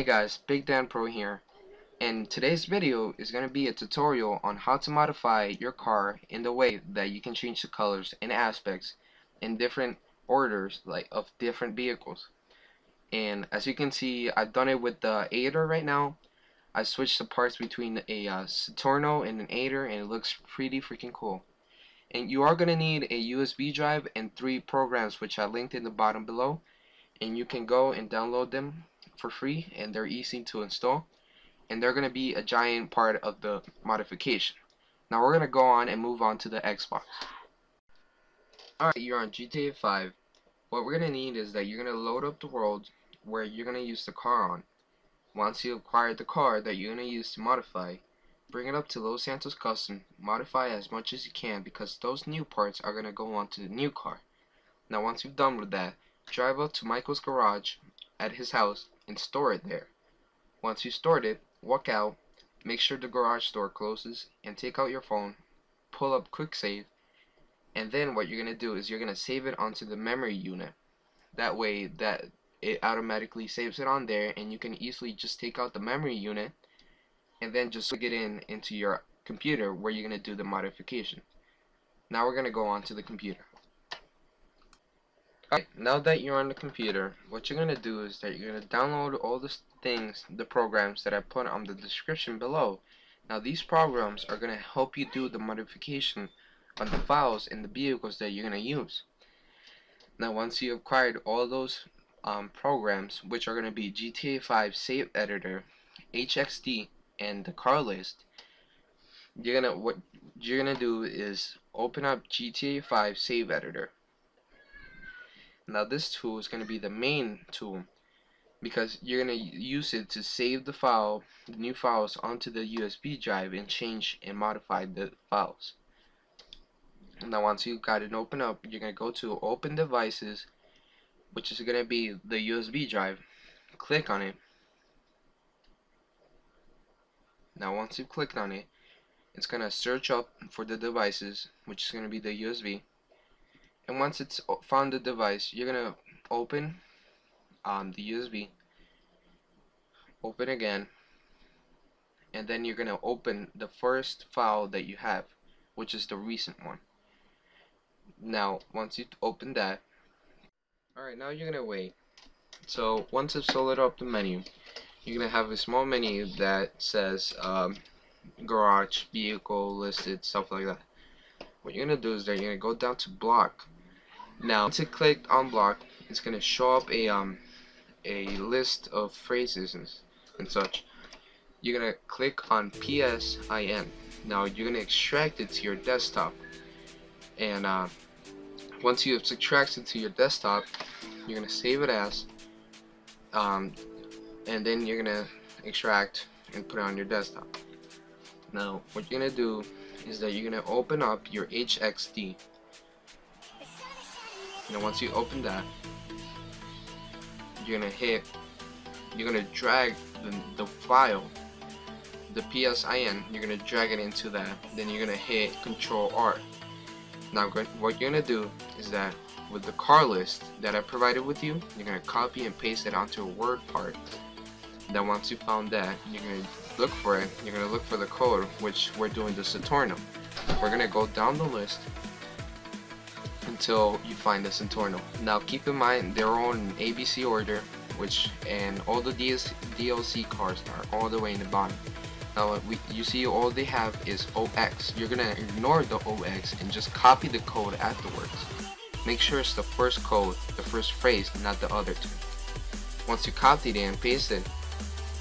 Hey guys, Big Dan Pro here, and today's video is going to be a tutorial on how to modify your car in the way that you can change the colors and aspects in different orders of different vehicles. And as you can see, I've done it with the Aider right now. I switched the parts between a Saturno and an Aider, and it looks pretty freaking cool. And you are going to need a USB drive and 3 programs, which I linked in the bottom below, and you can go and download them for free, and they're easy to install, and they're going to be a giant part of the modification. Now we're going to go on and move on to the Xbox. Alright, you're on GTA 5. What we're going to need is that you're going to load up the world where you're going to use the car on. Once you acquire the car that you're going to use to modify, bring it up to Los Santos Custom, modify as much as you can, because those new parts are going to go onto the new car. Now once you've done with that, drive up to Michael's garage at his house and store it there. Once you stored it, walk out, make sure the garage door closes, and take out your phone, pull up quick save, and then what you're going to do is you're going to save it onto the memory unit. That way that it automatically saves it on there, and you can easily just take out the memory unit and then just plug it into your computer where you're going to do the modification. Now we're going to go on to the computer. Alright, now that you're on the computer, what you're going to do is that you're going to download all the programs that I put on the description below. Now these programs are going to help you do the modification on the files and the vehicles that you're going to use. Now once you acquired all those programs, which are going to be GTA 5 Save Editor, HXD, and the car list, what you're going to do is open up GTA 5 Save Editor. Now this tool is going to be the main tool, because you're going to use it to save the new files onto the USB drive and change and modify the files. Now once you got it open up, you're going to go to Open Devices, which is going to be the USB drive. Click on it. Now once you've clicked on it, it's going to search up for the devices, which is going to be the USB. And once it's found the device, you're going to open the USB, open again, and then you're going to open the first file that you have, which is the recent one. Now once you open that, alright, now you're going to wait. So once it's loaded up the menu, you're going to have a small menu that says garage, vehicle, listed, stuff like that. What you're going to do is that you're going to go down to block. Now once you click on block, it's going to show up a list of phrases and such. You're going to click on PSIN. Now you're going to extract it to your desktop, and once you have extracted it to your desktop, you're going to save it as, and then you're going to extract and put it on your desktop. Now what you're going to do is that you're going to open up your HXD. Now once you open that, you're gonna drag the file, the PSIN, you're gonna drag it into that. Then you're gonna hit Control R. Now what you're gonna do is that with the car list that I provided with you, you're gonna copy and paste it onto a Word part. Then once you found that, you're gonna look for it. You're gonna look for the code, which we're doing the Saturno. We're gonna go down the list until you find the Saturno. Now keep in mind they're all in ABC order, and all the DLC cars are all the way in the bottom. Now you see all they have is OX. You're gonna ignore the OX and just copy the code afterwards. Make sure it's the first code, the first phrase, not the other two. Once you copied it and pasted it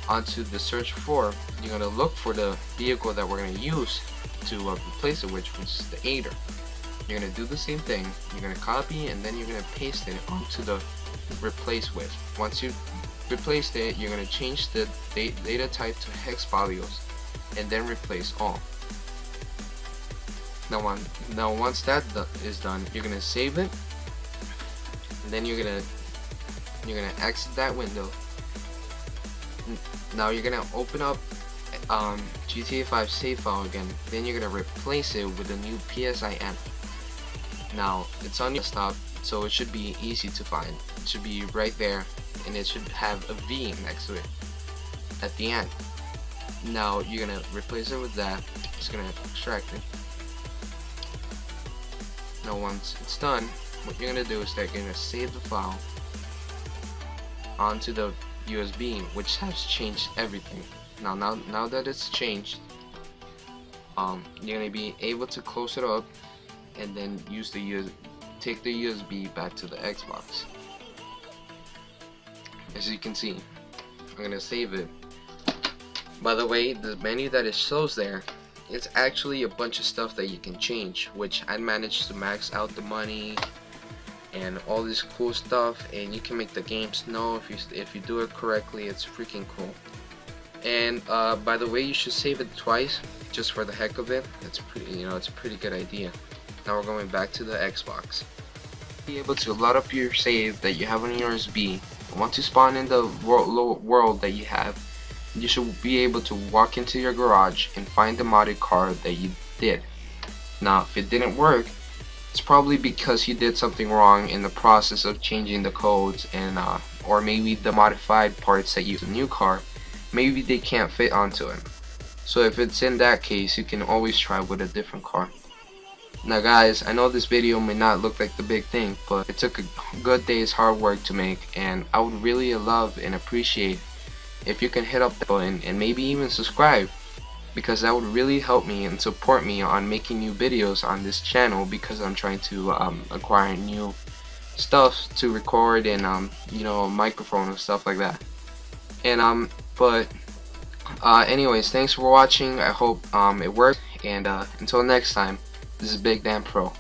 onto the search for, you're gonna look for the vehicle that we're gonna use to replace it, which was the Aider. You're going to do the same thing. You're going to copy and then you're going to paste it onto the replace with. Once you've replaced it, you're going to change the data type to hex values and then replace all. Now once that is done, you're going to save it, and then you're going to exit that window. Now you're going to open up GTA 5 save file again. Then you're going to replace it with a new PSIN. Now it's on your desktop, so it should be easy to find. It should be right there, and it should have a V next to it. at the end. Now you're gonna replace it with that. Just gonna extract it. Now once it's done, what you're gonna do is that you're gonna save the file onto the USB, which has changed everything. Now that it's changed, you're gonna be able to close it up and then take the USB back to the Xbox. As you can see, I'm gonna save it. By the way, the menu that it shows there, it's actually a bunch of stuff that you can change, which I managed to max out the money and all this cool stuff, and you can make the games know if you do it correctly. It's freaking cool. And by the way, you should save it twice just for the heck of it. It's it's a pretty good idea. Now we're going back to the Xbox. Be able to load up your save that you have on your USB. Once you spawn in the world that you have, you should be able to walk into your garage and find the modded car that you did. Now if it didn't work, it's probably because you did something wrong in the process of changing the codes, and or maybe the modified parts that use a new car, maybe they can't fit onto it. So if it's in that case, you can always try with a different car. Now guys, I know this video may not look like the big thing, but it took a good day's hard work to make, and I would really love and appreciate if you can hit up the button and maybe even subscribe, because that would really help me and support me on making new videos on this channel, because I'm trying to acquire new stuff to record and a microphone and stuff like that. And anyways, thanks for watching. I hope it worked, and until next time, this is Big Dan Pro.